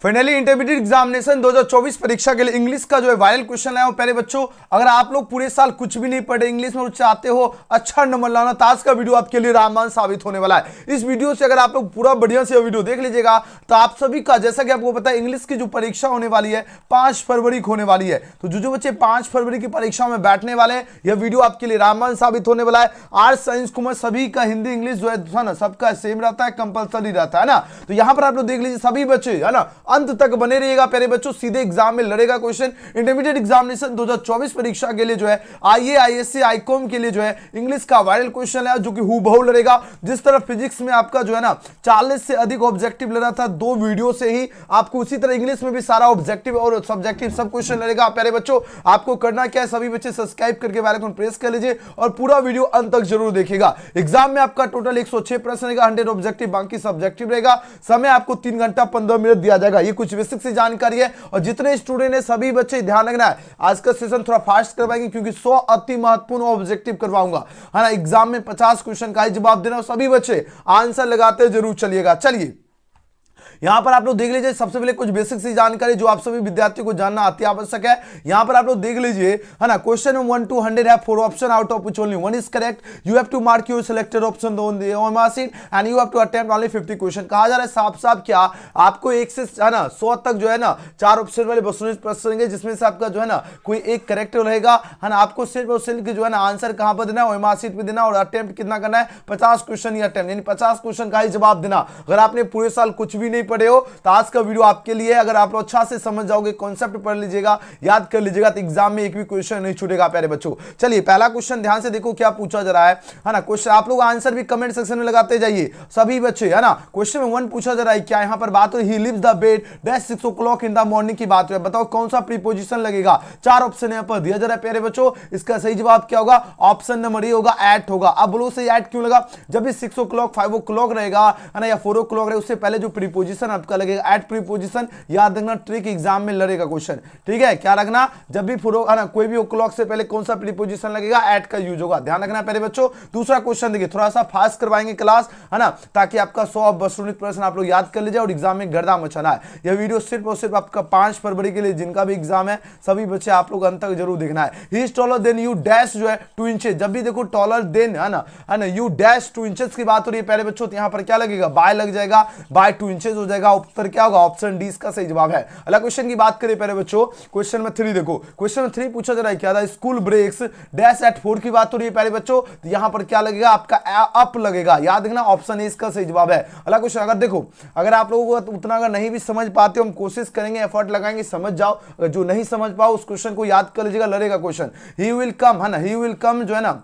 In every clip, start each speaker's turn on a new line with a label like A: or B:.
A: Finally intermediate examination 2024 परीक्षा के लिए इंग्लिश का जो है वायरल क्वेश्चन है वो पहले बच्चों, अगर आप लोग पूरे साल कुछ भी नहीं पढ़े इंग्लिश में चाहते हो अच्छा नंबर लाना तो आज का वीडियो आपके लिए रामबाण साबित होने वाला है। इस वीडियो से अगर आप लोग पूरा बढ़िया से वीडियो देख लीजिएगा तो आप सभी का, जैसा कि आपको पता है, इंग्लिश की जो परीक्षा होने वाली है 5 फरवरी को होने वाली है। तो जो बच्चे 5 फरवरी की परीक्षा में बैठने वाले हैं यह वीडियो आपके लिए रामबाण साबित होने वाला है। आर्ट्स साइंस कॉमर्स सभी का हिंदी इंग्लिश जो है ना सबका सेम रहता है, कंपलसरी रहता है ना। तो यहां पर आप लोग देख लीजिए सभी बच्चे है ना अंत तक बने रहिएगा प्यारे बच्चों, सीधे एग्जाम में लड़ेगा क्वेश्चन। इंटरमीडिएट एग्जामिनेशन 2024 परीक्षा के लिए जो है आईए आईएससी आईकॉम के लिए जो है इंग्लिश का वायरल क्वेश्चन है जो कि हूबहू लड़ेगा। जिस तरह फिजिक्स में आपका जो है ना 40 से अधिक ऑब्जेक्टिव लड़ा था 2 वीडियो से ही, आपको उसी तरह इंग्लिश में भी सारा ऑब्जेक्टिव और सब्जेक्टिव सब क्वेश्चन लड़ेगा। प्यारे बच्चों आपको करना क्या है, सभी बच्चे सब्सक्राइब करके बेल आइकन प्रेस कर लीजिए और पूरा वीडियो अंत तक जरूर देखिएगा। एग्जाम में आपका टोटल 106 प्रश्न रहेगा, 100 ऑब्जेक्टिव बाकी सब्जेक्टिव रहेगा। समय आपको 3 घंटा 15 मिनट दिया जाएगा। ये कुछ बेसिक सी जानकारी है और जितने स्टूडेंट है सभी बच्चे ध्यान रखना है। आज का सेशन थोड़ा फास्ट करवाएंगे क्योंकि 100 अति महत्वपूर्ण ऑब्जेक्टिव करवाऊंगा, है ना। एग्जाम में 50 क्वेश्चन का ही जवाब देना और सभी बच्चे आंसर लगाते जरूर चलिएगा। चलिए यहां पर आप लोग देख लीजिए सबसे पहले कुछ बेसिक सी जानकारी जो आप सभी विद्यार्थियों को जानना अति आवश्यक है। यहां पर आप लोग देख लीजिए, है ना। क्वेश्चन 1 to 100 है 4 option out of which only 1 is correct. You have to mark your selected option on the OMR sheet and you have to attempt only 50 question. कहा जा रहा है साफ साफ क्या आपको 1 से, है ना, 100 तक जो है ना 4 ऑप्शन वाले प्रश्न रहेंगे जिसमें से आपका जो है ना कोई एक करेक्ट रहेगा, है ना। आपको सिर्फ और सिर्फ जो है ना आंसर कहां पर देना है, ओएमआर शीट पे देना और अटेम्प्ट कितना करना है 50 क्वेश्चन या अटेम्प्ट, यानी 50 क्वेश्चन का ही जवाब देना। अगर आपने पूरे साल कुछ भी नहीं पढ़े हो तो आज का वीडियो आपके लिए, अगर आप लोग अच्छा से समझ जाओगे, कॉन्सेप्ट पढ़ लीजिएगा, याद कर लीजिएगा तो एग्जाम में एक भी क्वेश्चन नहीं छूटेगा प्यारे बच्चों। चलिए पहला क्वेश्चन ध्यान से देखो क्या पूछा जा रहा है ना। क्वेश्चन आप लोग आंसर भी कमेंट सेक्शन में लगाते जाइए सभी बच्चे, है ना। क्वेश्चन में 1 पूछा जा रहा है क्या, यहां पर बात हो रही है he leaves the bed that 6 o'clock in the morning की बात है। बताओ कौन सा प्रीपोजिशन लगेगा। 4 ऑप्शन यहां पर दिया जा रहा है प्यारे बच्चों। इसका सही जवाब क्या होगा, ऑप्शन नंबर ए होगा, एट होगा। अब बोलो सही एट क्यों लगा, जब भी 6 o'clock 5 o'clock रहेगा, है ना, या 4 o'clock रहेगा उससे पहले जो प्रीपोजिशन आपका लगेगा एट प्रीपोजिशन, याद रखना ट्रिक एग्जाम में लड़ेगा क्वेश्चन, ठीक है। क्या रखना, जब भी फोर, है ना, कोई भी क्लॉक से पहले कौन सा प्रीपोजिशन लगेगा, एट का यूज होगा, ध्यान रखना पहले बच्चों। दूसरा क्वेश्चन देखिए, थोड़ा सा फास्ट करवाएंगे क्लास, है ना, ताकि आपका 100 बसुनित प्रश्न आप लोग याद कर लीजिए और एग्जाम में गर्दा मचाना है। यह वीडियो सिर्फ और सिर्फ आपका 5 फरवरी के लिए जिनका भी एग्जाम है सभी बच्चे आप लोग अंत तक जरूर देखना है। He is taller than you dash जो है 2 इंचेस, जब भी देखो टॉलर देन, है ना, यू डैश 2 इंचेस की बात हो रही है पहले बच्चों, तो यहां पर क्या लगेगा, बाय लग जाएगा, बाय 2 इंचेस हो जाएगा। उत्तर क्या होगा, ऑप्शन डी इसका सही जवाब है। अगला क्वेश्चन की बात करें पहले बच्चों, क्वेश्चन में 3 देखो, क्वेश्चन में 3 पूछा जा रहा है क्या था, स्कूल ब्रेक्स डैश एट 4 की बात हो रही है पहले बच्चों, तो यहां पर क्या लगेगा, आपका अप लगेगा, याद रखना ऑप्शन ए इसका सही जवाब है। अगला क्वेश्चन, अगर देखो अगर आप लोगों को उतना अगर नहीं भी समझ पाते हो, हम कोशिश करेंगे, एफर्ट लगाएंगे, समझ जाओ। अगर जो नहीं समझ पाओ उस क्वेश्चन को याद कर लीजिएगा, लड़ेगा क्वेश्चन। ही विल कम, है ना, ही विल कम जो है ना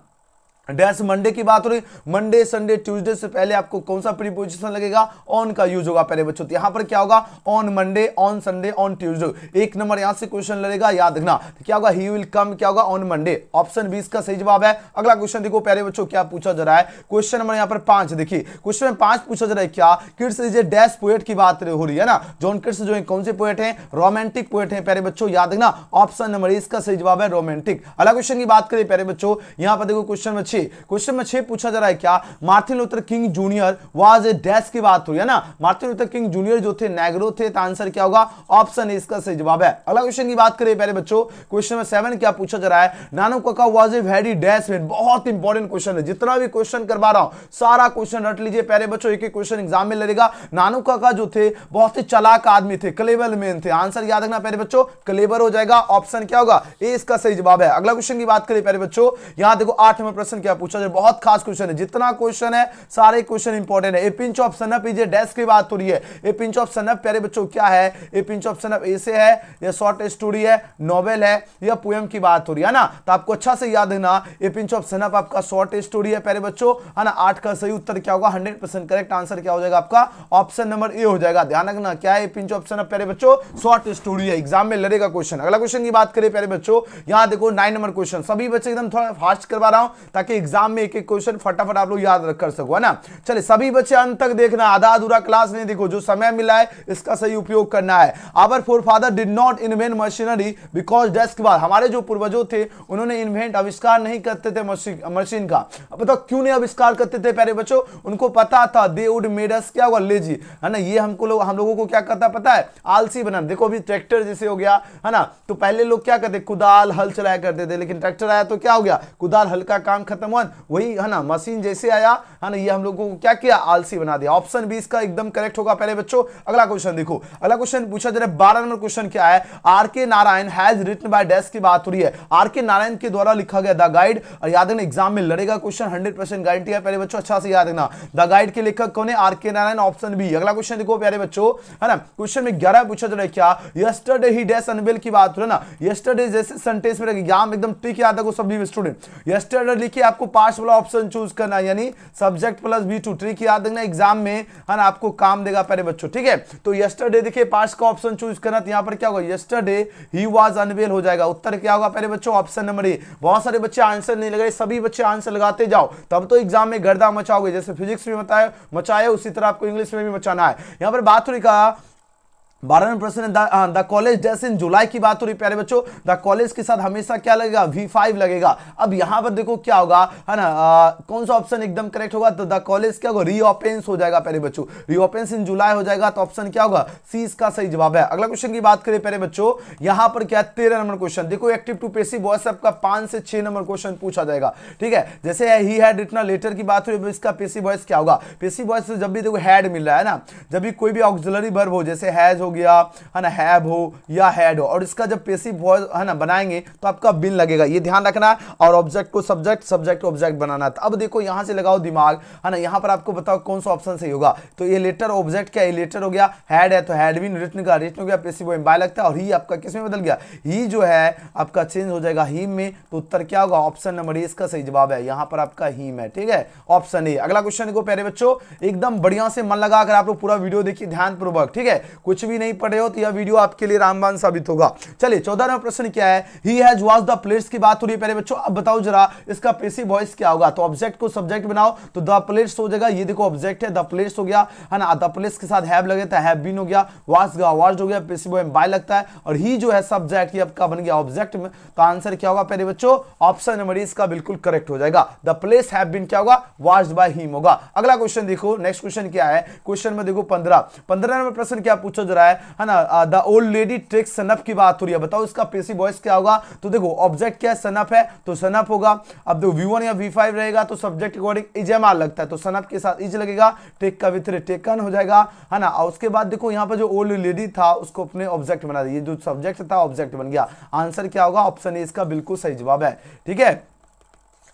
A: डैश मंडे की बात हो रही, मंडे संडे ट्यूसडे से पहले आपको कौन सा प्रीपोजिशन लगेगा, ऑन का यूज होगा पहले बच्चों। तो यहां पर क्या होगा, on Monday, on Sunday, on Tuesday. 1 number यहां से क्वेश्चन लड़ेगा, याद रखना। तो क्या होगा, ही विल कम क्या होगा, ऑन मंडे, ऑप्शन 20 का सही जवाब है। अगला क्वेश्चन देखो प्यारे बच्चों क्या पूछा जा रहा है, क्वेश्चन नंबर यहां पर 5 देखिए, क्वेश्चन में 5 पूछा जा रहा है क्या, kids is a dash poet की बात हो रही है ना। जॉन किड्स जो है कौन से पोएट हैं, रोमांटिक पोएट हैं प्यारे बच्चों, याद रखना ऑप्शन नंबर इसका सही जवाब है, रोमांटिक। अगला क्वेश्चन की बात करें प्यारे बच्चों, यहां पर देखो क्वेश्चन में 6, क्वेश्चन में 6 पूछा जा रहा है क्या, Martin Luther king junior was a dash की बात हुई है ना। मार्टिन लूथर किंग जूनियर जो थे नेग्रो थे, तो आंसर क्या होगा, ऑप्शन ए इसका सही जवाब है। अगला क्वेश्चन की बात करें पहले बच्चों, क्वेश्चन में 7 क्या पूछा जा रहा है, नानू काका was a very dash man. बहुत इंपॉर्टेंट क्वेश्चन है, जितना भी क्वेश्चन करवा रहा हूं सारा क्वेश्चन रट लीजिए प्यारे बच्चों, एक एक क्वेश्चन एग्जाम में लगेगा। नानू काका जो थे बहुत ही चालाक आदमी थे, क्लेवर मैन थे, आंसर याद रखना प्यारे बच्चों, क्लेवर हो जाएगा, ऑप्शन क्या होगा, ए इसका सही जवाब है। अगला क्वेश्चन की बात करें प्यारे बच्चों, यहां देखो 8 नंबर प्रश्न क्या पूछा जा रहा है, बहुत खास क्वेश्चन है, जितना क्वेश्चन है सारे क्वेश्चन इंपॉर्टेंट है। A pinch of sunup is a dash की बात हो रही है, ए पिंच ऑफ सनअप प्यारे बच्चों क्या है, ए पिंच ऑफ सनअप ऐसे है या शॉर्ट स्टोरी है, नॉवेल है या पोएम की बात हो रही है ना। तो आपको अच्छा से याद रखना ए पिंच ऑफ सनअप आपका शॉर्ट स्टोरी है प्यारे बच्चों, है ना। 8 का सही उत्तर क्या होगा, 100% करेक्ट आंसर क्या हो जाएगा आपका, ऑप्शन नंबर ए हो जाएगा। ध्यान रखना क्या है, ए पिंच ऑफ सनअप प्यारे बच्चों शॉर्ट स्टोरी है, एग्जाम में लड़ेगा क्वेश्चन। अगला क्वेश्चन की बात करें प्यारे बच्चों, यहां देखो 9 नंबर क्वेश्चन, सभी बच्चे एकदम थोड़ा फास्ट करवा रहा हूं ताकि ताकि एग्जाम में एक एक क्वेश्चन फटाफट आप लोग याद कर सको, है ना। चलिए सभी बच्चे अंत तक देखना, आधा अधूरा क्लास नहीं देखो, जो समय मिला है इसका सही उपयोग करना है। Our forefather did not invent machinery because desk के बाद, हमारे जो पूर्वजों थे उन्होंने इन्वेंट आविष्कार नहीं करते थे मशीन का। अब बताओ क्यों नहीं आविष्कार करते थे प्यारे बच्चों, उनको पता था दे वुड मेड अस क्या हुआ लेजी, है ना। ये हम लोगों को क्या करता पता है, आलसी बना। देखो अभी ट्रैक्टर जैसे हो गया, है ना, तो पहले लोग क्या करते, कुदाल हल चलाया करते थे, लेकिन ट्रैक्टर आया तो क्या हो गया, कुदाल हल का काम खत्म हुआ, वही है ना, मशीन जैसे आया, है ना, ये हम लोगों को क्या किया, आलसी बना दिया। ऑप्शन 20 का एकदम करेक्ट होगा प्यारे बच्चों। अगला क्वेश्चन देखो, अगला क्वेश्चन पूछा जा रहा है 12 नंबर क्वेश्चन क्या है, R K Narayan has written by dash की बात हो रही है, आर के नारायण के द्वारा लिखा गया द गाइड। और याद रखना एग्जाम में लड़ेगा क्वेश्चन, 100% गारंटी है प्यारे बच्चों, अच्छा से याद रखना। द गाइड के लेखक कौन है, R K Narayan, option B. अगला क्वेश्चन देखो प्यारे बच्चों, है ना, क्वेश्चन में 11 पूछा जा रहा है क्या, यस्टरडे ही डैश अनवेल की बात हो रहा है ना। यस्टरडे जैसे सेंटेंस में एग्जाम एकदम ट्रिक याद रखो सभी स्टूडेंट, यस्टरडे लिखिए आपको पास्ट वाला ऑप्शन चूज करना, यानी सब्जेक्ट प्लस V2, ट्रिक याद रखना एग्जाम में, है ना, आपको काम देगा प्यारे बच्चों, ठीक है। तो यस्टरडे देखिए पास्ट का ऑप्शन चूज करना, तो यहां पर क्या होगा, यस्टरडे ही वाज अनवेल हो जाएगा। उत्तर क्या होगा प्यारे बच्चों, ऑप्शन नंबर ए। बहुत सारे बच्चे आंसर नहीं लगा, सभी बच्चे आंसर लगाते जाओ, तब तो एग्जाम में गर्दा मचाओगे। जैसे फिजिक्स में मचाए उसी तरह आपको इंग्लिश में भी मचाना है। यहां पर बात हो रही का 12 प्रश्न द कॉलेज डेस इन जुलाई की बात हो रही प्यारे बच्चों, द कॉलेज के साथ हमेशा क्या लगेगा, V5 लगेगा। अब यहां पर देखो क्या होगा, है ना, कौन सा ऑप्शन एकदम करेक्ट होगा, तो द कॉलेज क्या होगा, रीओपेंस हो जाएगा प्यारे बच्चों, रीओपेंस इन जुलाई हो जाएगा, तो ऑप्शन क्या होगा, सी इसका सही जवाब है। अगला क्वेश्चन की बात करें प्यारे बच्चों, यहां पर क्या 13 नंबर क्वेश्चन देखो, एक्टिव टू पैसिव वॉइस आपका 5 से 6 नंबर क्वेश्चन पूछा जाएगा, ठीक है। जैसे ही हैड रिटन लेटर की बात हुई, इसका पैसिव वॉइस क्या होगा, पैसिव वॉइस से जब भी देखो हैड मिल रहा है ना, जब भी कोई भी ऑक्सिलरी वर्ब हो, जैसे हैज हो गया, है ना, हैव हो या हैड हो, और इसका जब पैसिव वॉइस है ना बनाएंगे तो आपका बिन लगेगा, ये ध्यान रखना। और ऑब्जेक्ट को सब्जेक्ट, सब्जेक्ट को ऑब्जेक्ट बनाना। अब देखो यहां से लगाओ दिमाग, है ना, यहां पर आपको बताओ कौन सा ऑप्शन सही होगा। तो ये लेटर ऑब्जेक्ट क्या है, लेटर हो गया, हैड है तो हैड बीन, रिटन का रिटन हो गया, पैसिव वॉइस बाय लगता है, और ही आपका किस में बदल गया, ही जो है आपका चेंज हो जाएगा ही में, तो उत्तर क्या होगा, ऑप्शन नंबर ए इसका सही जवाब है। यहां पर आपका ही में, ठीक है, ऑप्शन ए। अगला क्वेश्चन को प्यारे बच्चों एकदम बढ़िया से मन लगा कर आप लोग पूरा वीडियो देखिए ध्यानपूर्वक, ठीक है, कुछ भी नहीं पढ़े हो तो यह वीडियो आपके लिए रामबाण साबित होगा। चलिए 14 नंबर प्रश्न क्या है, he has watched the plates की बात हो रही है प्यारे बच्चों। अब बताओ जरा इसका पैसिव वॉइस क्या होगा, तो ऑब्जेक्ट को सब्जेक्ट बनाओ तो द प्लेट्स हो जाएगा, ये देखो ऑब्जेक्ट है, द प्लेट्स हो गया, है ना, द प्लेट्स के साथ हैव लगे था, हैव बीन हो गया, वॉच्ड हो गया, पैसिव वॉइस बाय लगता है, और ही जो है सब्जेक्ट, ये आपका बन गया ऑब्जेक्ट में, तो आंसर क्या होगा प्यारे बच्चों, ऑप्शन नंबर ए इसका बिल्कुल करेक्ट हो जाएगा। द प्लेट्स हैव बीन क्या होगा, वॉच्ड बाय हिम होगा। अगला क्वेश्चन देखो, नेक्स्ट क्वेश्चन क्या है, क्वेश्चन में देखो 15 नंबर प्रश्न क्या पूछा जा रहा है ना, द ओल्ड लेडी टेक्स सनअप की बात हो रही है, बताओ इसका पैसिव वॉइस क्या होगा। तो देखो ऑब्जेक्ट क्या है, सनअप है तो सनअप होगा। अब देखो V1 या V5 रहेगा तो सब्जेक्ट अकॉर्डिंग इज मार लगता है, तो सनअप के साथ इज लगेगा, टेक का विथ टेकन हो जाएगा, है ना। और उसके बाद देखो यहाँ पर जो ओल्ड लेडी था उसको अपने ऑब्जेक्ट बना दिया, जो सब्जेक्ट था ऑब्जेक्ट बन गया। आंसर क्या होगा, ऑप्शन ए इसका बिल्कुल सही जवाब है, ठीक है।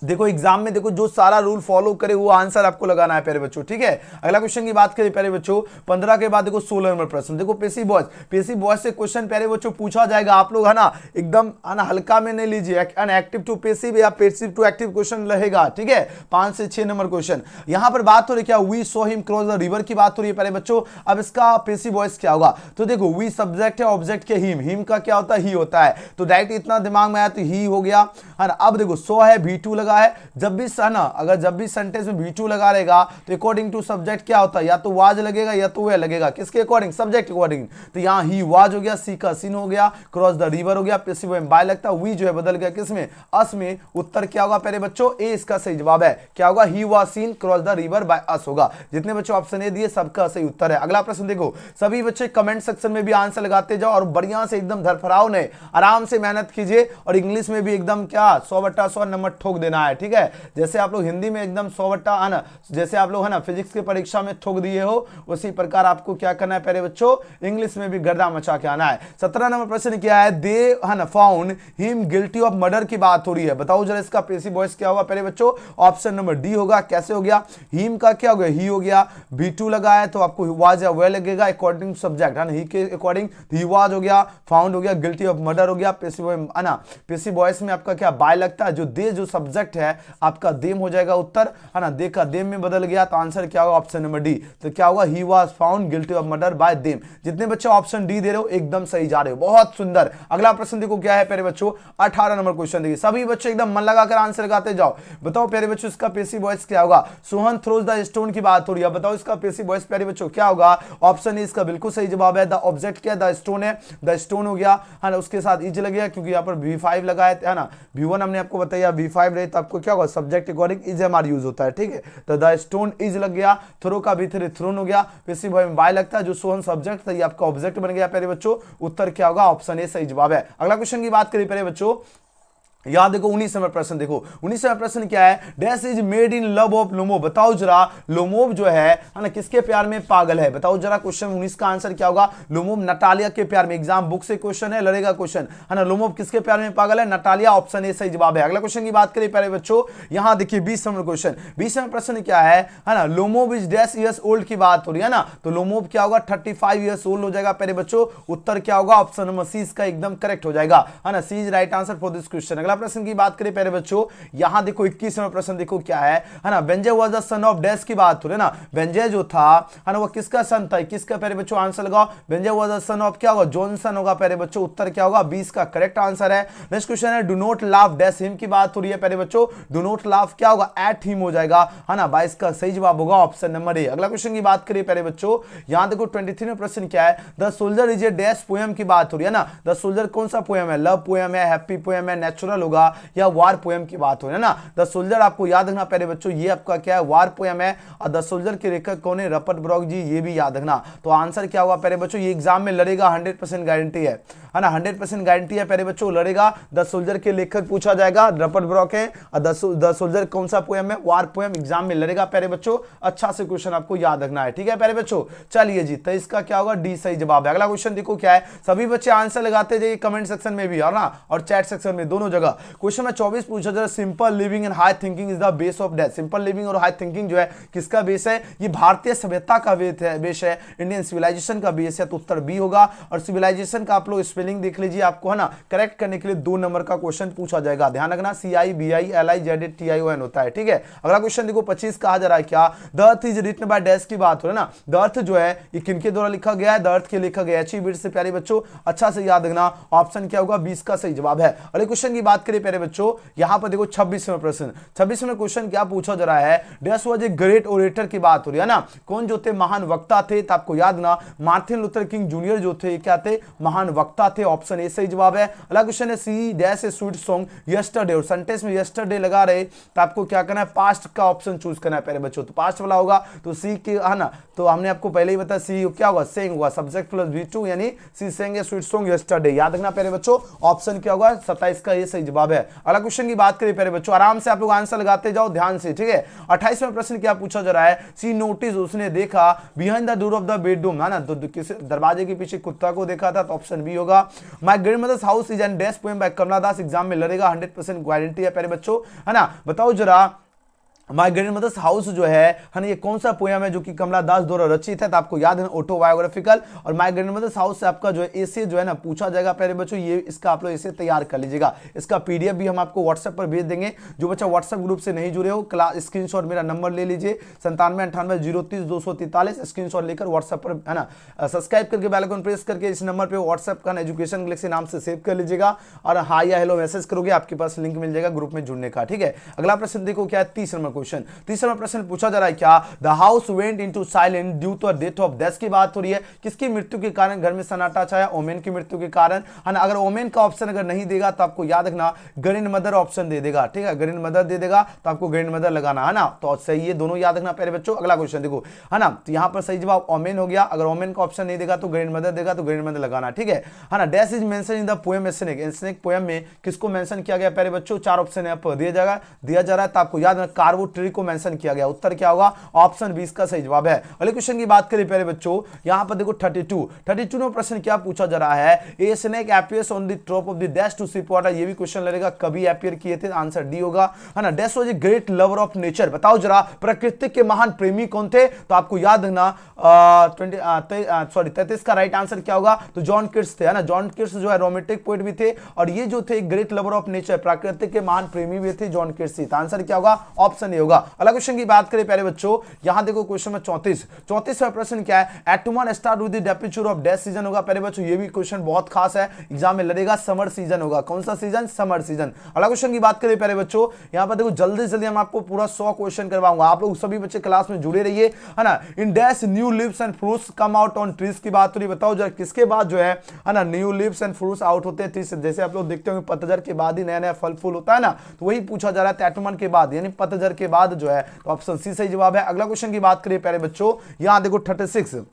A: देखो एग्जाम में देखो जो सारा रूल फॉलो करे वो आंसर आपको लगाना है प्यारे बच्चों, ठीक है। अगला क्वेश्चन की बात करें प्यारे बच्चों 15 के बाद देखो 16 नंबर प्रश्न, देखो पैसिव वॉइस से क्वेश्चन प्यारे बच्चों पूछा जाएगा, आप लोग है ना एकदम है ना हल्का में नहीं लीजिए, एक्टिव टू पैसिव या पैसिव टू एक्टिव क्वेश्चन रहेगा, ठीक है। 5 से 6 नंबर क्वेश्चन। यहां पर बात हो रही क्या, we saw him cross the river की बात हो रही है प्यारे बच्चों। अब इसका पैसिव वॉइस क्या होगा, तो देखो वी सब्जेक्ट है, ऑब्जेक्ट के हिम का क्या होता है, ही होता है, तो डायरेक्ट इतना दिमाग में आया तो ही हो गया, है ना। अब देखो सो है, V2 लगा है, जब भी ना अगर जब भी सेंटेंस में V2 लगा रहेगा तो अकॉर्डिंग टू सब्जेक्ट क्या होता है, या तो वाज लगेगा या तो वह लगेगा, किसके अकॉर्डिंग, सब्जेक्ट अकॉर्डिंग। तो यहाँ ही वाज हो गया, सी का सीन हो गया, क्रॉस द रिवर हो गया, पैसिव में बाय लगता है, वी जो है बदल गया किसमें, अस में। उत्तर क्या होगा प्यारे बच्चों, ए इसका सही जवाब है। क्या होगा, he was scene cross the river by us होगा। जितने बच्चों ऑप्शन ए दिए सबका सही उत्तर है। अगला प्रश्न देखो, सभी बच्चे कमेंट सेक्शन में भी आंसर लगाते जाओ और बढ़िया से एकदम धरफराव ने आराम से मेहनत कीजिए, और इंग्लिश में भी एकदम क्या 100/100 नंबर ठोक देना है, ठीक है। जैसे आप लोग हिंदी में एकदम 100 है ना, जैसे आप लोग है ना फिजिक्स की परीक्षा में ठोक दिए हो, उसी प्रकार आपको क्या करना है प्यारे बच्चों, इंग्लिश में भी गर्दा मचा के आना है। 17 नंबर प्रश्न क्या है, दे है ना found him guilty of murder की बात हो रही है, बताओ जरा इसका पैसिव वॉइस क्या होगा प्यारे बच्चों। ऑप्शन नंबर डी होगा। कैसे हो गया, हिम का क्या हो गया, ही हो गया, V2 लगा है तो आपको वाज या वह लगेगा अकॉर्डिंग टू सब्जेक्ट, है ना, ही के अकॉर्डिंग ही वाज हो गया, फाउंड हो गया, गिल्टी ऑफ मर्डर हो गया, पैसिव है ना, पैसिव वॉइस में आपका क्या बाय लगता है, जो दे जो सब्जेक्ट सब्जेक्ट है आपका देम हो जाएगा उत्तर, है ना। दे का देम में बदल गया तो आंसर क्या होगा, ऑप्शन नंबर डी। तो क्या होगा, he was found guilty of murder bye them. जितने बच्चे ऑप्शन डी दे रहे हो एकदम सही जा रहे हो, बहुत सुंदर। अगला प्रश्न देखो क्या है प्यारे बच्चों, 18 नंबर क्वेश्चन देखिए, सभी बच्चे एकदम मन लगाकर आंसर लगाते जाओ। बताओ प्यारे बच्चों इसका पैसिव वॉइस क्या होगा, सोहन थ्रोज द स्टोन की बात हो रही है, बताओ इसका पैसिव वॉइस प्यारे बच्चों क्या होगा। ऑप्शन ए इसका बिल्कुल सही जवाब है, द ऑब्जेक्ट क्या है, द स्टोन है, द स्टोन हो गया, है ना। उसके साथ इज लग गया क्योंकि यहाँ पर V5 लगा है ना, V1 हमने आपको बताया, V5 रहे तो आपको क्या होगा, subject according is MR use होता है, ठीक है। तो द स्टोन इज लग गया, थ्रो का भी थ्रोन हो गया, पैसिव वॉइस में बाय लगता है, जो सोहन सब्जेक्ट था ये आपका ऑब्जेक्ट बन गया प्यारे बच्चों। उत्तर क्या होगा, ऑप्शन ए सही जवाब है। अगला क्वेश्चन की बात करें प्यारे बच्चों, यहां देखो 19 नंबर प्रश्न देखो, 19 नंबर प्रश्न क्या है, dash is made in love of Lomov. बताओ जरा लोमोव जो है ना किसके प्यार में पागल है, बताओ जरा। क्वेश्चन 19 का आंसर क्या होगा, लोमोव नटालिया के प्यार में। एग्जाम बुक से क्वेश्चन है, लड़ेगा क्वेश्चन, है ना। लोमोव किसके प्यार में पागल है, नटालिया, ऑप्शन ए सही जवाब है। अगला क्वेश्चन की बात करें प्यारे बच्चों, यहां देखिए 20 नंबर क्वेश्चन, 20 नंबर प्रश्न क्या है ना, Lomov is dash years old की बात हो रही है ना, तो लोमोव क्या होगा, 35 ईयर्स ओल्ड हो जाएगा प्यारे बच्चों। उत्तर क्या होगा, ऑप्शन नंबर सी इसका एकदम करेक्ट हो जाएगा, है ना। C is right answer for this question. अगला प्रश्न की बात करें प्यारे बच्चों, यहां देखो 21 नंबर प्रश्न देखो क्या है ना, Benjy was the son of dash की बात हो रही है ना। बेंजे जो था है ना वो किसका सन था, किसका प्यारे बच्चों, आंसर लगाओ। बेंजे वाज द सन ऑफ क्या होगा, जॉनसन होगा प्यारे बच्चों। उत्तर क्या होगा, 20 का करेक्ट आंसर है। नेक्स्ट क्वेश्चन है, do not laugh dash him की बात हो रही है प्यारे बच्चों, डू नॉट लाफ क्या होगा, एट हिम हो जाएगा, है ना। 22 का सही जवाब होगा ऑप्शन नंबर ए। अगला क्वेश्चन की बात करिए प्यारे बच्चों, यहां देखो 23 में प्रश्न क्या है, the soldier is a dash poem की बात हो रही है ना। द सोल्जर कौन सा पोएम है, लव पोएम है, हैप्पी पोएम है, नेचुरल होगा या वार पोएम की बात हो रही है ना। द सोल्जर आपको याद रखना प्यारे बच्चों, ये आपका क्या है, वार पोएम है। और द सोल्जर के लेखक कौन है, रपर्ट ब्रॉक जी, ये भी याद रखना। तो आंसर क्या होगा प्यारे बच्चों, ये एग्जाम में लड़ेगा, 100% गारंटी है ना, 100% गारंटी है प्यारे बच्चों, लड़ेगा। द सोल्जर के लेखक पूछा जाएगा, रपर्ट ब्रॉक है। और द सोल्जर कौन सा पोएम है, वार पोएम, एग्जाम में लड़ेगा प्यारे बच्चों। अच्छा से क्वेश्चन आपको याद रखना है, ठीक है प्यारे बच्चों। चलिए जी, तो इसका क्या होगा, डी सही जवाब है। अगला क्वेश्चन देखो क्या है, सभी बच्चे आंसर लगाते जाइए कमेंट सेक्शन में भी, और ना और चैट सेक्शन में, दोनों जगह। क्वेश्चन में 24 पूछा जा रहा है, simple living and high thinking is the base of death. Simple living और हाई थिंकिंग जो है किसका बेस है, ये भारतीय सभ्यता का बेस है, इंडियन सिविलाइजेशन का बेस है। तो उत्तर बी होगा। और सिविलाइजेशन का आप लोग स्पेलिंग देख लीजिए, आपको है ना करेक्ट करने के लिए 2 नंबर का क्वेश्चन पूछा जाएगा, ध्यान रखना, CIBILIZETTION होता है, ठीक है। अगला क्वेश्चन देखो 25 कहा जा रहा है क्या, the earth is written by dash की बात हो रही है ना। द अर्थ जो है ये किनके द्वारा लिखा गया है, द अर्थ के लिखा गया है, से प्यारे बच्चों, अच्छा से याद रखना। ऑप्शन क्या होगा, 20 का सही जवाब है। अगले क्वेश्चन की बात करें प्यारे बच्चों, यहां पर देखो 26वां प्रश्न, 26वां क्वेश्चन क्या पूछा जा रहा है, dash was a great orator की बात हो रही है ना। कौन जो थे, महान वक्ता थे। तो आपको याद ना, मार्टिन लूथर किंग जूनियर जो थे क्या थे, महान वक्ता थे, ऑप्शन ए सही जवाब है। अगला क्वेश्चन है, C dash a sweet song yesterday, और सेंटेंस में यस्टरडे लगा रहे तो आपको क्या करना है, पास्ट का ऑप्शन चूज करना है प्यारे बच्चों। तो पास्ट वाला होगा तो सी के, है ना, तो हमने आपको पहले ही बताया सी क्या होगा, सेंग होगा, सब्जेक्ट प्लस V2 यानी सी सेंग ए स्वीट सॉन्ग यस्टरडे, याद रखना प्यारे बच्चों। ऑप्शन क्या होगा, 27 का ये सही जवाब है। अगला क्वेश्चन की बात करें प्यारे बच्चों, आराम से आप लोग आंसर लगाते जाओ ध्यान से, ठीक है। 28वां प्रश्न क्या पूछा जा रहा है, सी नोटिस, उसने देखा, behind the door of the bedroom, है ना, तो किसी दरवाजे के पीछे कुत्ता को देखा था, तो ऑप्शन बी होगा। My grandmother's house is an dash poem by Kamala Das, exam में लड़ेगा, 100% गारंटी है प्यारे बच्चों, है ना। बताओ जरा माय ग्रैंडमदर्स हाउस जो है ना, ये कौन सा पोयम है जो कि कमला दास द्वारा रचित है, तो आपको याद है ऑटोबायोग्राफिकल। और माय ग्रैंडमदर्स हाउस से आपका जो है एसे जो है ना पूछा जाएगा प्यारे बच्चों, ये इसका आप लोग इसे तैयार कर लीजिएगा। इसका PDF भी हम आपको व्हाट्सएप पर भेज देंगे। जो बच्चा व्हाट्सएप ग्रुप से नहीं जुड़े हो, क्लास स्क्रीनशॉट मेरा नंबर ले लीजिए, 9798030243, स्क्रीनशॉट लेकर व्हाट्सएप पर, है ना, सब्सक्राइब करके बेल आइकन प्रेस करके इस नंबर पर व्हाट्सएप का एजुकेशन गैलेक्सी नाम से सेव कर लीजिएगा, और हाई या हेलो मैसेज करोगे, आपके पास लिंक मिल जाएगा ग्रुप में जुड़ने का, ठीक है। अगला प्रश्न देखो क्या है, 30 नंबर क्वेश्चन, 30 नंबर प्रश्न पूछा जा रहा है क्या, the house went into silent due to death of dash की बात हो रही है। किसकी मृत्यु के कारण घर में सन्नाटा छाया, ओमेन की मृत्यु के कारण, है ना। अगर ओमेन का ऑप्शन अगर नहीं देगा तो आपको याद रखना ग्रैंड मदर ऑप्शन दे देगा, ठीक है, ग्रैंड मदर दे देगा तो आपको ग्रैंड मदर लगाना, है ना। तो सही है, दोनों याद रखना प्यारे बच्चों। अगला क्वेश्चन देखो, है ना, तो यहां पर सही जवाब ओमेन हो गया। अगर ओमेन का ऑप्शन नहीं देगा तो ग्रैंड मदर देगा, तो ग्रैंड मदर लगाना, ठीक है ना। Dash is mention in the poem snake, snake poem में किसको मेंशन किया गया प्यारे बच्चों, 4 ऑप्शन है दिया जा रहा है। तो आपको याद रखना कार्बो चारों ट्री को मेंशन किया गया। उत्तर क्या होगा? ऑप्शन 20 का सही जवाब है। अगले क्वेश्चन की बात करें प्यारे बच्चों, यहां पर देखो 32 में प्रश्न क्या पूछा जा रहा है, a snake appears on the top of the dash to sip water. ये भी क्वेश्चन लगेगा कभी अपीयर किए थे, आंसर डी होगा, है ना। Dash was a great lover of nature, बताओ जरा प्रकृति के महान प्रेमी कौन थे? तो आपको याद रखना 33 का राइट आंसर क्या होगा? तो जॉन किट्स थे, है ना। जॉन किट्स जो है रोमांटिक पोएट भी थे और ये जो थे ग्रेट लवर ऑफ नेचर, प्रकृति के महान प्रेमी भी थे, जॉन किट्स। आंसर क्या होगा? ऑप्शन ए होगा। अगला क्वेश्चन की बात करें प्यारे बच्चों, यहां देखो क्वेश्चन में 34 का प्रश्न क्या है, autumn start with the temperature of dash season होगा प्यारे बच्चों। ये भी क्वेश्चन बहुत खास है, एग्जाम में लगेगा, समर सीजन होगा। कौन सा सीजन? Summer season. अगला क्वेश्चन की बात करें प्यारे बच्चों, यहां पर देखो जल्दी जल्दी हम आपको पूरा 100 क्वेश्चन करवाऊंगा, आप लोग सभी बच्चे क्लास में जुड़े रहिए, है ना। In dash new leaves and fruits come out on trees की बात हो रही, बताओ जरा किसके बाद जो है ना new leaves and fruits out होते हैं ट्री से? जैसे आप लोग देखते होंगे पतझड़ के बाद ही नया नया फल फूल होता है ना, तो वही पूछा जा रहा है एटमन के बाद, यानी पतझड़ के बाद जो है, तो ऑप्शन सी सही जवाब है। अगला क्वेश्चन की बात करिए प्यारे बच्चों, यहां देखो 36,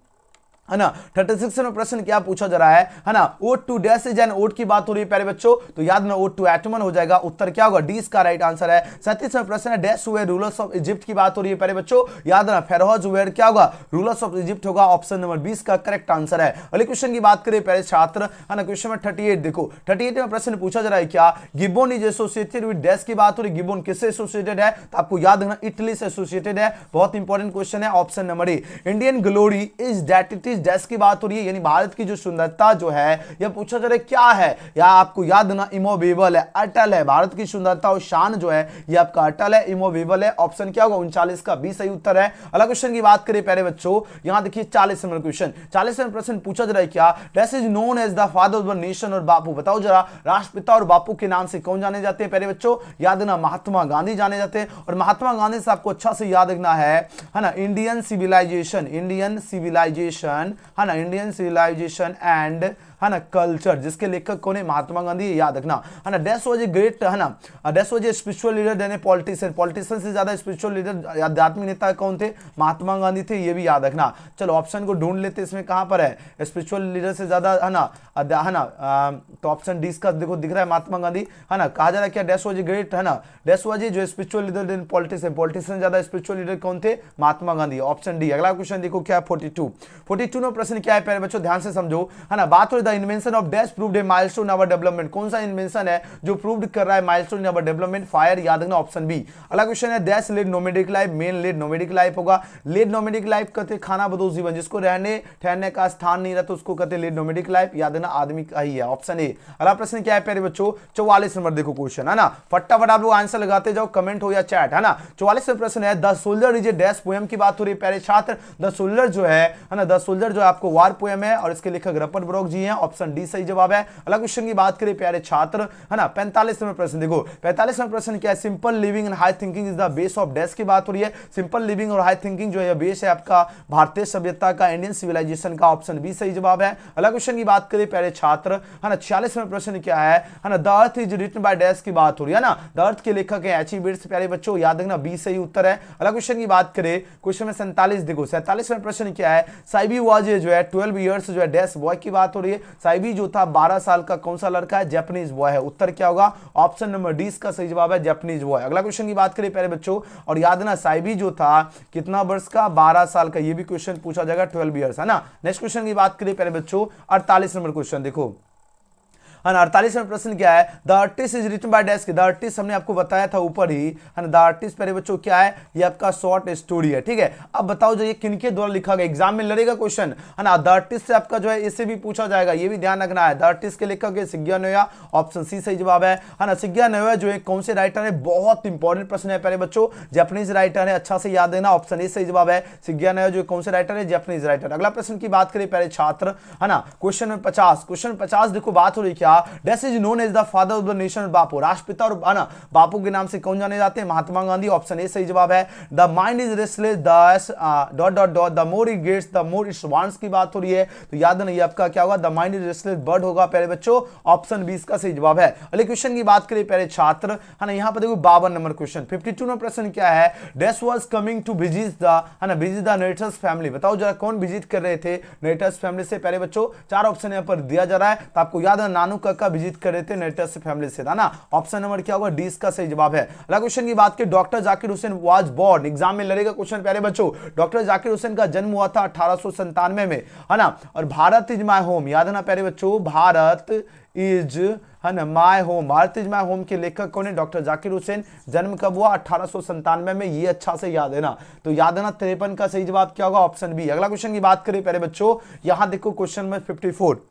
A: है ना। 36 में प्रश्न क्या पूछा जा रहा है ना, ओट टू डैश इज एन ओट की बात हो रही है प्यारे बच्चों, तो याद ना ओट टू एटमन हो जाएगा। उत्तर क्या होगा? डी इसका राइट आंसर है। 37 में प्रश्न है डैश हुए रूलर्स ऑफ इजिप्ट की बात हो रही है प्यारे बच्चों, याद ना फेरोज हुए क्या होगा? रूलर्स ऑफ इजिप्ट होगा, ऑप्शन नंबर 20 का करेक्ट आंसर है। अगले क्वेश्चन की बात करें प्यारे छात्र, है ना। क्वेश्चन में 38 देखो, 38 में प्रश्न पूछा जा रहा है क्या, Gibbon is associated with dash की बात हो रही है। गिब्बन किससे एसोसिएटेड है? तो आपको याद रखना इटली से एसोसिएटेड है, बहुत इंपॉर्टेंट क्वेश्चन है, option number A. Indian glory is that it is dash की बात हो रही है, यानी भारत की जो सुंदरता जो है, यह पूछा जा रहा है क्या है, या आपको याद ना इमोवेबल है, अटल है। भारत की सुंदरता और शान जो है ये आपका अटल है, इमोवेबल है। ऑप्शन क्या होगा? 39 का बी सही उत्तर है। अगला क्वेश्चन की बात करें प्यारे बच्चों, यहां देखिए 40 नंबर क्वेश्चन, 40 नंबर प्रश्न पूछा जा रहा है क्या, dash is known as the father of the nation और बापू, बताओ जरा राष्ट्रपिता और बापू के नाम से कौन जाने जाते हैं प्यारे बच्चों? याद ना महात्मा गांधी जाने जाते हैं, और महात्मा गांधी से आपको अच्छा से याद रखना है ना, इंडियन सिविलाइजेशन, है ना, इंडियन सिविलाइजेशन एंड, है ना, कल्चर, जिसके लेखक कौन है? महात्मा गांधी, याद रखना, है ना। डैश वाज ए ग्रेट, है ना, dash was a spiritual leader then a politician, politician से ज्यादा स्पिरिचुअल लीडर आध्यात्मिक नेता कौन थे? महात्मा गांधी थे, ये भी याद रखना। चलो ऑप्शन को ढूंढ लेते, इसमें कहां पर है स्पिरिचुअल लीडर से ज्यादा, है ना, तो ऑप्शन डी का देखो दिख रहा है महात्मा गांधी, है ना। कहा जा रहा है क्या डैश वाज ए ग्रेट, है ना, डैश वाज ए जो spiritual leader then politician, politician ज्यादा स्पिरिचुअल लीडर कौन थे? Mahatma Gandhi, option D. अगला क्वेश्चन देखो क्या है 42 में प्रश्न क्या है प्यारे बच्चों, ध्यान से समझो, है ना। बात हो the invention of dash proved a milestone in our development, कौन सा इन्वेंशन है जो प्रूव्ड कर रहा है milestone in our development? Fire, याद रखना, ऑप्शन बी। अगला क्वेश्चन है dash led nomadic life, men led nomadic life होगा। लेड नोमैडिक लाइफ कहते खाना बदोश जीवन, जिसको रहने ठहरने का स्थान नहीं रहता उसको कहते लेड नोमैडिक लाइफ, याद रखना आदमी का ही है, ऑप्शन ए। अगला प्रश्न क्या है प्यारे बच्चों, 44 नंबर देखो क्वेश्चन, है ना। फटाफट आप लोग आंसर लगाते जाओ, कमेंट हो या चैट, है ना। 44 में प्रश्न है the soldier is a dash poem की बात हो रही है प्यारे छात्र। द सोल्जर जो है ना, द सोल्जर जो आपको वार पोएम है और इसके लेखक रपर्ट ब्रोक जी हैं, ऑप्शन डी सही जवाब है। अगला क्वेश्चन की बात करें प्यारे छात्र, है ना। 45 नंबर प्रश्न देखो, 45 नंबर प्रश्न क्या है, simple living and high thinking is the base of dash की बात हो रही है। सिंपल लिविंग और हाई थिंकिंग जो है बेस है आपका भारतीय सभ्यता का, इंडियन सिविलाइजेशन का, ऑप्शन बी सही जवाब है। अगला क्वेश्चन की बात करें प्यारे छात्र, है ना। 46 नंबर प्रश्न क्या है ना, the earth is written by dash की बात हो रही है ना, द अर्थ के लेखक है एच ई बिट्स, प्यारे बच्चों याद रखना बी सही उत्तर है। अगला क्वेश्चन की बात करें, क्वेश्चन में 47 देखो, 47 में प्रश्न क्या है, साइबी वाज जो है 12 इयर्स जो है डैश बॉय की बात हो रही है। साइबी जो था 12 साल का कौन सा लड़का है? जापानीज बॉय है। उत्तर क्या होगा? ऑप्शन नंबर डी का सही जवाब है, जापानीज बॉय। अगला क्वेश्चन की बात करें प्यारे बच्चों, और याद ना साइबी जो था कितना वर्ष का? 12 साल का, ये भी क्वेश्चन पूछा जाएगा, 12 इयर्स, है ना। नेक्स्ट क्वेश्चन की बात करें प्यारे बच्चों, 48 नंबर क्वेश्चन देखो, 48 में प्रश्न क्या है, the artist is written by dash. The artist हमने आपको बताया था ऊपर ही, है ना। द आर्टिस्ट प्यारे बच्चों क्या है? ये आपका शॉर्ट स्टोरी है, ठीक है। अब बताओ जो ये किनके द्वारा लिखा गया, एग्जाम में लड़ेगा क्वेश्चन, है ना। द आर्टिस्ट से आपका जो है इससे भी पूछा जाएगा, ये भी ध्यान रखना है। द आर्टिस्ट के लेखक है सिग्या नोया, ऑप्शन सी सही जवाब है ना। सिग्या नोया जो है कौन से राइटर है? बहुत इंपॉर्टेंट प्रश्न है प्यारे बच्चों, जापानीज राइटर है, अच्छा से याद देना, ऑप्शन ए सही जवाब है। सिग्या नोया जो कौन से राइटर है? Japanese writer. अगला प्रश्न की बात करें प्यारे छात्र, है ना। क्वेश्चन में 50, क्वेश्चन 50 देखो, बात हो रही क्या, dash is known as the father of the nation, Bapu, राष्ट्रपिता और, है ना, बापू के नाम से कौन जाने जाते हैं? महात्मा गांधी, ऑप्शन ए सही जवाब है। The mind is restless the more it gets the more it wants की बात हो रही है, तो याद नहीं आपका क्या होगा? The mind is restless bird होगा प्यारे बच्चों, ऑप्शन 20 का सही जवाब है। अगले क्वेश्चन की बात करें प्यारे छात्र, है ना। यहां पर देखो 52 नंबर क्वेश्चन, 52 नंबर प्रश्न क्या है, dash was coming to visit the, है ना, विजिट द नरेटर्स फैमिली, बताओ जरा कौन विजिट कर रहे थे नरेटर्स फैमिली से प्यारे बच्चों? 4 ऑप्शन यहां पर दिया जा रहा है, तो आपको याद है नानू का विजिट कर रहे थे नेटस फैमिली से, है ना। ऑप्शन नंबर क्या होगा, डी इसका सही जवाब है। अगला क्वेश्चन की बात करें, doctor Zakir Hussain was born, exam में लड़ेगा क्वेश्चन प्यारे बच्चों। डॉक्टर जाकिर हुसैन का जन्म हुआ था 1897 में, है ना। और भारत इज माय होम, याद है ना प्यारे बच्चों, भारत इज, है ना, my home, Bharat is my home के लेखक कौन है, डॉक्टर जाकिर हुसैन। जन्म कब हुआ, 1897 में, ये अच्छा से याद है ना। तो याद है ना, 53 का सही जवाब क्या होगा, ऑप्शन बी। अगला क्वेश्चन की बात करें प्यारे बच्चों, यहां देखो क्वेश्चन नंबर 54,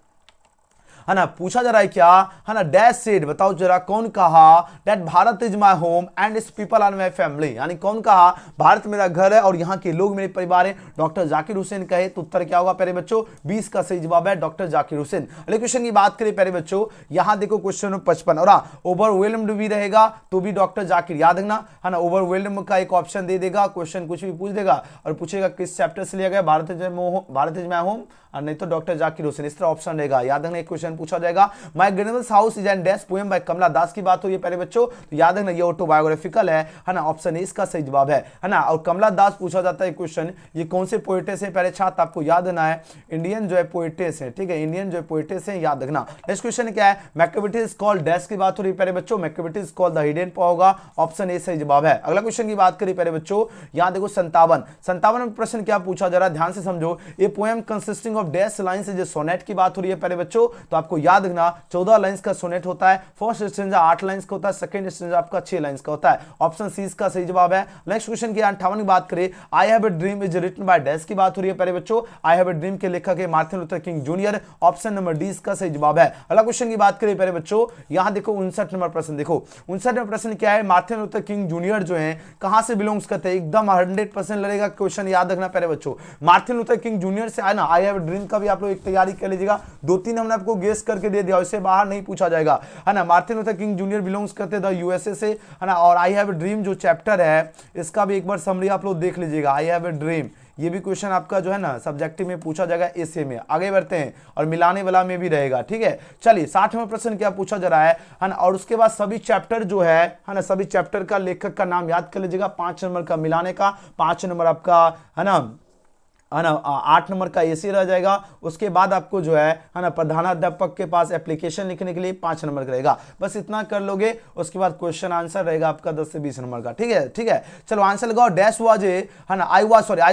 A: है ना, पूछा जा रहा है क्या, है ना, डैश सेड, बताओ जरा कौन कहा that Bharat is my home and its people are my family, यानी कौन कहा भारत मेरा घर है और यहाँ के लोग मेरे परिवार है, डॉक्टर जाकिर हुसैन कहे। तो उत्तर क्या होगा प्यारे बच्चों, 20 का सही जवाब है डॉक्टर जाकिर हुसैन। अगले क्वेश्चन की बात करें प्यारे बच्चों, यहां देखो क्वेश्चन नंबर 55, और ओवरवेल्म्ड भी रहेगा तो भी डॉक्टर जाकिर, याद रखना, है ना। ओवरवेल्म्ड का एक ऑप्शन दे देगा, क्वेश्चन कुछ भी पूछ देगा और पूछेगा किस चैप्टर से लिया गया, भारत इज माय होम, और नहीं तो डॉक्टर जाकिर हुसैन, इस तरह ऑप्शन रहेगा। याद रखना, एक क्वेश्चन पूछा जाएगा, my grandmother's house is an dash poem by Kamala Das की बात हो रही है प्यारे बच्चों। तो याद रखना, ये ऑटोबायोग्राफिकल है ना, ऑप्शन ए इसका सही जवाब है ना। और कमला दास पूछा जाता है क्वेश्चन, ये कौन से पोएटेस है प्यारे छात्र, आपको याद रखना है, इंडियन जो है पोएटेस है, ठीक है, इंडियन जो है पोएटेस है, याद रखना। नेक्स्ट क्वेश्चन क्या है, मैक्रोबिटिस कॉल्ड डैश की बात हो रही है प्यारे बच्चों, मैक्रोबिटिस कॉल्ड द हिडन पॉ होगा, ऑप्शन ए सही जवाब है। अगला क्वेश्चन की बात करें प्यारे बच्चों, यहां देखो 57 प्रश्न क्या पूछा जा रहा है, ध्यान से समझो। ये poem consisting of dash lines, sonnet की बात हो रही है प्यारे बच्चों, तो आपको याद रखना 14 लाइंस का सोनेट होता है, फर्स्ट स्टैंजा 8 लाइंस का होता है, सेकंड स्टैंजा आपका 6 लाइंस का होता है, ऑप्शन सी इसका सही जवाब है। नेक्स्ट क्वेश्चन की 58 की बात करें, I have a dream is written by dash की बात हो रही है प्यारे बच्चों, आई हैव अ ड्रीम के लेखक है Martin Luther king junior, option number D इसका सही जवाब है। अगला क्वेश्चन की बात करें प्यारे बच्चों, यहां देखो 59 नंबर प्रश्न, देखो 59 नंबर प्रश्न क्या है, मार्टिन लूथर किंग जूनियर जो है कहां से बिलोंग्स करते हैं, एकदम 100% लड़ेगा क्वेश्चन, याद रखना प्यारे बच्चों। मार्टिन लूथर किंग जूनियर से आए ना, आई हैव अ ड्रीम का भी आप लोग एक तैयारी कर लीजिएगा, 2-3 हमने आपको गेस करके दे दिया, इससे बाहर नहीं पूछा जाएगा, है ना। Martin Luther king junior belongs करते थे यूएसए से, है ना। और आई हैव अ ड्रीम जो चैप्टर है इसका भी एक बार समरी आप लोग देख लीजिएगा, आई हैव अ ड्रीम, ये भी क्वेश्चन आपका जो है ना सब्जेक्टिव में पूछा जाएगा, एसए में। आगे बढ़ते हैं, और मिलाने वाला में भी रहेगा, ठीक है। चलिए 60वां प्रश्न क्या पूछा जा रहा है ना, और उसके बाद सभी चैप्टर जो है ना, सभी चैप्टर का लेखक का नाम याद कर लीजिएगा, 5 नंबर का मिलाने का, 5 नंबर आपका, है ना, 8 नंबर का एसी रह जाएगा। उसके बाद आपको जो है ना प्रधानाध्यापक के पास एप्लीकेशन लिखने के लिए 5 नंबर का रहेगा, बस इतना कर लोगे। उसके बाद क्वेश्चन आंसर रहेगा आपका 10 से 20 नंबर का, ठीक है, ठीक है। चलो आंसर लगाओ, डैश वाज ए, है ना, I